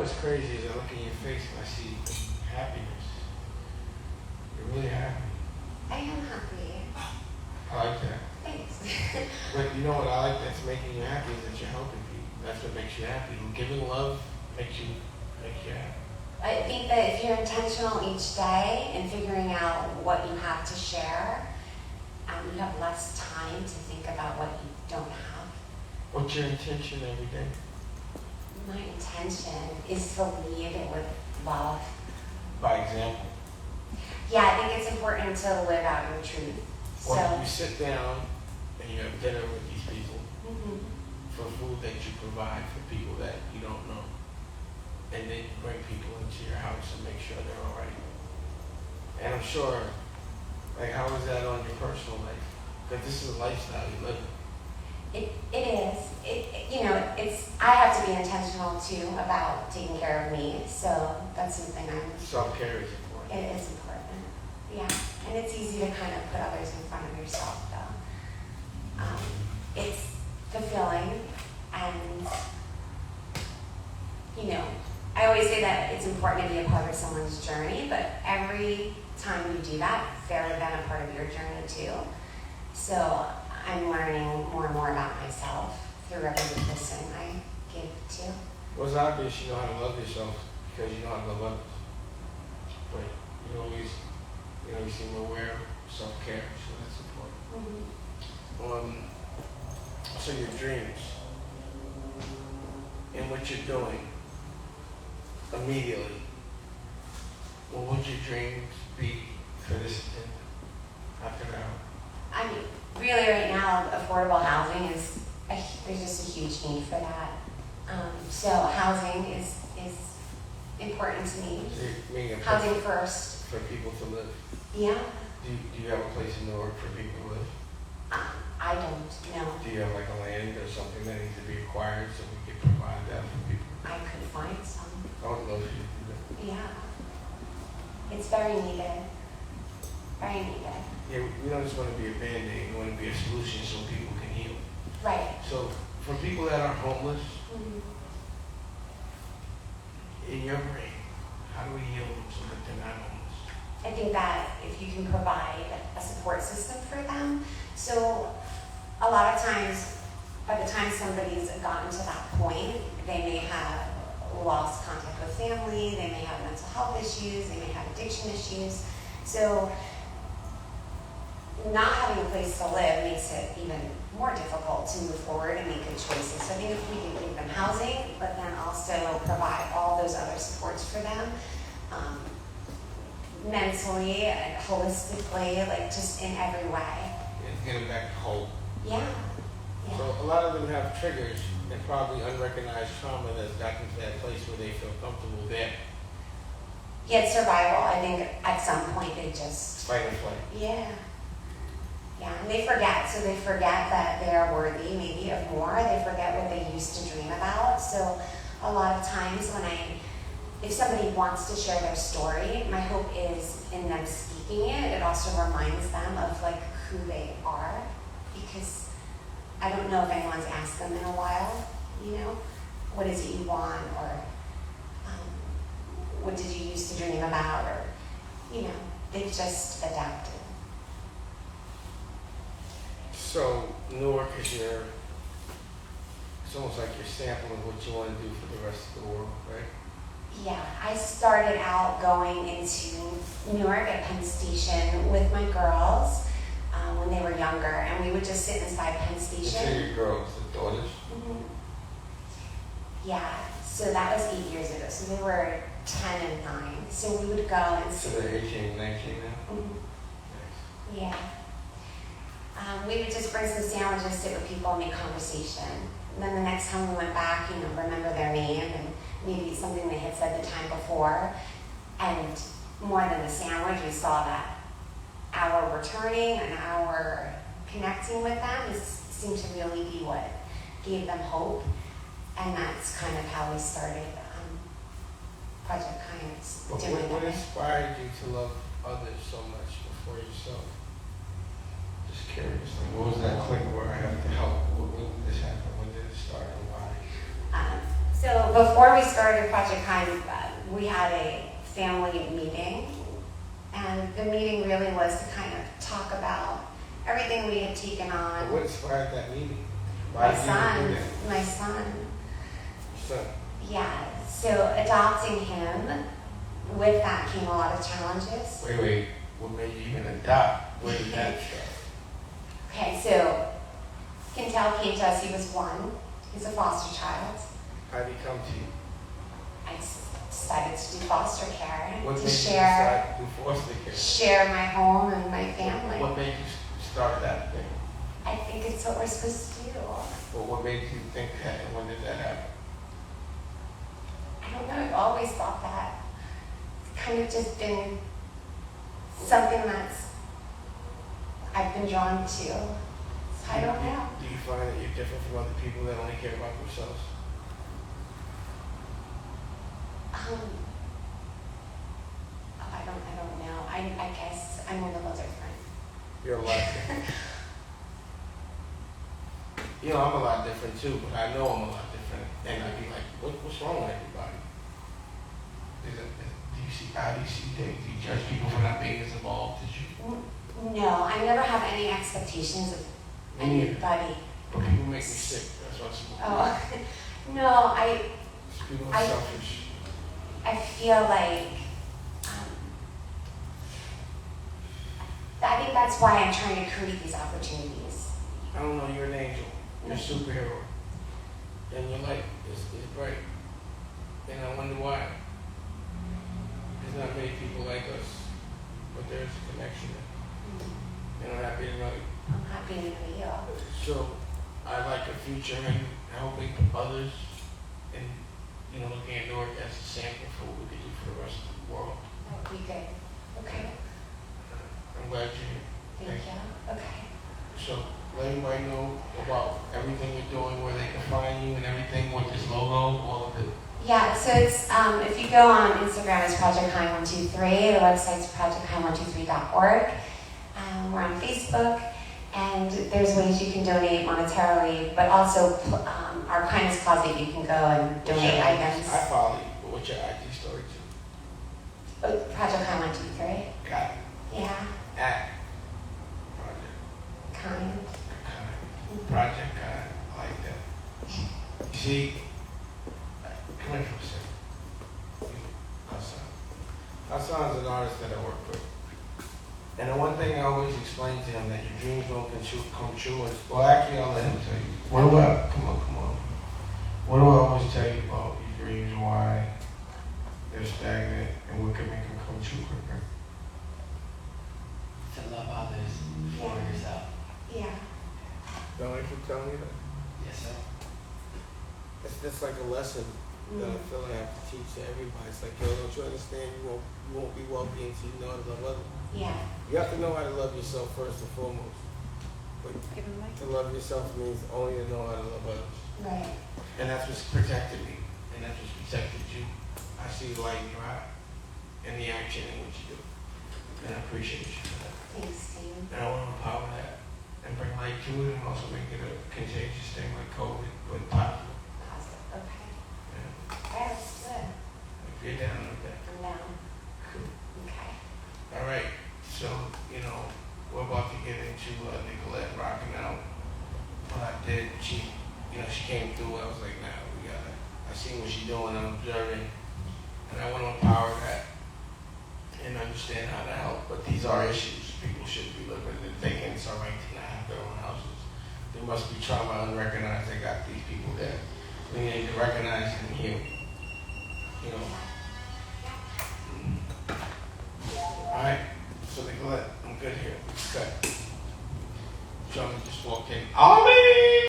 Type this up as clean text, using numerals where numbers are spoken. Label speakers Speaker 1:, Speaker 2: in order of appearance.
Speaker 1: what's crazy is I look in your face and I see happiness. You're really happy.
Speaker 2: I am happy.
Speaker 1: I like that.
Speaker 2: Thanks.
Speaker 1: But you know what I like that's making you happy is that you're helping people. That's what makes you happy. And giving love makes you happy.
Speaker 2: I think that if you're intentional each day in figuring out what you have to share, you have less time to think about what you don't have.
Speaker 1: What's your intention every day?
Speaker 2: My intention is to lead with love.
Speaker 1: By example.
Speaker 2: Yeah, I think it's important to live out your truth.
Speaker 1: Well, you sit down and you have dinner with these people for food that you provide for people that you don't know. And then you bring people into your house and make sure they're all right. And I'm sure, like, how is that on your personal life? Because this is a lifestyle you live in.
Speaker 2: It is. I have to be intentional too about taking care of me. So that's something
Speaker 1: Self-care is important.
Speaker 2: It is important. Yeah. And it's easy to kind of put others in front of yourself though. It's fulfilling and, I always say that it's important to be a part of someone's journey, but every time you do that, they're then a part of your journey too. So I'm learning more and more about myself through every person I give to.
Speaker 1: Well, it's obvious you know how to love yourself because you know how to love others. But you seem aware of self-care, so that's important. So your dreams and what you're doing immediately, what would your dreams be for this after that?
Speaker 2: I mean, really right now, affordable housing there's just a huge need for that. So housing is important to me. Housing first.
Speaker 1: For people to live?
Speaker 2: Yeah.
Speaker 1: Do you have a place in Newark for people to live?
Speaker 2: I don't, no.
Speaker 1: Do you have like a land or something that needs to be acquired so we can provide that for people?
Speaker 2: I could find some.
Speaker 1: I would love for you to do that.
Speaker 2: Yeah. It's very needed. Very needed.
Speaker 1: Yeah, we don't just want to be a Band-Aid, we want to be a solution so people can heal.
Speaker 2: Right.
Speaker 1: So for people that are homeless, in your brain, how do we heal them so that they're not homeless?
Speaker 2: I think that if you can provide a support system for them, so a lot of times, by the time somebody's gotten to that point, they may have lost contact with family, they may have mental health issues, they may have addiction issues. So not having a place to live makes it even more difficult to move forward and make good choices. So I think if we can give them housing, but then also provide all those other supports for them, mentally and holistically, like just in every way.
Speaker 1: Yeah, get them back whole.
Speaker 2: Yeah.
Speaker 1: So a lot of them have triggers and probably unrecognized trauma that's gotten to that place where they feel comfortable there.
Speaker 2: Yeah, it's survival. I think at some point they just...
Speaker 1: Fight or flight.
Speaker 2: Yeah. Yeah, and they forget. So they forget that they are worthy maybe of more. They forget what they used to dream about. So a lot of times if somebody wants to share their story, my hope is in them speaking it, it also reminds them of like who they are. Because I don't know if anyone's asked them in a while, what is it you want, or what did you used to dream about, or, they've just adapted.
Speaker 1: So Newark is it's almost like you're sampling what you want to do for the rest of the world, right?
Speaker 2: Yeah, I started out going into Newark at Penn Station with my girls when they were younger, and we would just sit inside Penn Station.
Speaker 1: So your girls, the daughters?
Speaker 2: Yeah, so that was 8 years ago. So they were 10 and 9. So we would go and sit.
Speaker 1: So they're 18 and 19 now?
Speaker 2: Nice. Yeah. We would just bring some sandwiches, sit with people, and make conversation. And then the next time we went back, remember their name and maybe something they had said the time before. And more than the sandwich, we saw that our returning and our connecting with them seemed to really be what gave them hope. And that's kind of how we started Project Kindness.
Speaker 1: What inspired you to love others so much before yourself? Just curious. Like, what was that click where I have to help? When did this happen? When did it start and why?
Speaker 2: So before we started Project Kind, we had a family meeting, and the meeting really was to kind of talk about everything we had taken on.
Speaker 1: What inspired that meeting?
Speaker 2: My son. Yeah, so adopting him, with that came a lot of challenges.
Speaker 1: Wait, what made you even adopt? Where did that start?
Speaker 2: Okay, so Quintel came to us, he was 1. He's a foster child.
Speaker 1: How did he come to you?
Speaker 2: I decided to do foster care,
Speaker 1: What
Speaker 2: to
Speaker 1: made you decide to do foster care?
Speaker 2: share my home and my family.
Speaker 1: What made you start that thing?
Speaker 2: I think it's what we're supposed to do.
Speaker 1: Well, what made you think that, and when did that happen?
Speaker 2: I don't know, I've always thought that. It's kind of just been something that's I've been drawn to. So I don't know.
Speaker 1: Do you find that you're different from other people that only care about themselves?
Speaker 2: I don't know. I guess I'm a little different.
Speaker 1: You're a lot different. You know, I'm a lot different too, but I know I'm a lot different. And I'd be like, what's wrong with everybody? How do you see things? Do you judge people for not being as involved as you?
Speaker 2: No, I never have any expectations of anybody.
Speaker 1: But people make me sick. That's what's
Speaker 2: No,
Speaker 1: people are selfish.
Speaker 2: I feel like I think that's why I'm trying to create these opportunities.
Speaker 1: I don't know, you're an angel. You're a superhero. And your light is bright. And I wonder why. There's not many people like us, but there's a connection. And I'm happy to know you.
Speaker 2: I'm happy to know you.
Speaker 1: So I like a future in helping others and, looking at Newark as a sample for what we can do for the rest of the world.
Speaker 2: That would be good. Okay.
Speaker 1: I'm glad you're here.
Speaker 2: Thank you. Okay.
Speaker 1: So let everybody know about everything you're doing, where they can find you and everything with this logo, all of it.
Speaker 2: Yeah, so it's if you go on Instagram, it's Project Kind 123. The website's projectkind123.org. We're on Facebook, and there's ways you can donate monetarily, but also our Kindness Closet, you can go and donate items.
Speaker 1: I follow you, but what's your IG story too?
Speaker 2: Project Kind 123.
Speaker 1: Got it.
Speaker 2: Yeah.
Speaker 1: At Project Kind. I like that. You see, come here for a second. Hassan's an artist that I work with. And the one thing I always explain to him, that your dreams won't come true. Well, actually, I'll let him tell you. Come on. What do I always tell you about your dreams, why they're stagnant, and what can make them come true quicker?
Speaker 3: To love others before yourself.
Speaker 2: Yeah.
Speaker 1: Don't I keep telling you that?
Speaker 3: Yes, sir.
Speaker 1: It's just like a lesson that I feel like I have to teach to everybody. It's like, don't you understand? You won't be wealthy until you know how to love others.
Speaker 2: Yeah.
Speaker 1: You have to know how to love yourself first and foremost. But to love yourself means only to know how to love others.
Speaker 2: Right.
Speaker 1: And that's what's protected me. And that's what's protected you. I see the light in your eye and the action in what you do. And I appreciate you for that.
Speaker 2: Thanks, Steve.
Speaker 1: And I want to empower that and bring light to it, and also make it a contagious thing like COVID, but positive.
Speaker 2: Positive. Okay.
Speaker 1: Yeah.
Speaker 2: That's good.
Speaker 1: If you're down with that.
Speaker 2: I'm down.
Speaker 1: Cool.
Speaker 2: Okay.
Speaker 1: All right. So, we're about to get into Nicolette rocking out. What I did, she came through. I was like, nah, I seen what she's doing. I'm observing, and I want to empower that and understand how to help. But these are issues. People shouldn't be living and thinking it's all right to not have their own houses. There must be trauma unrecognized that got these people there. We need to recognize and heal.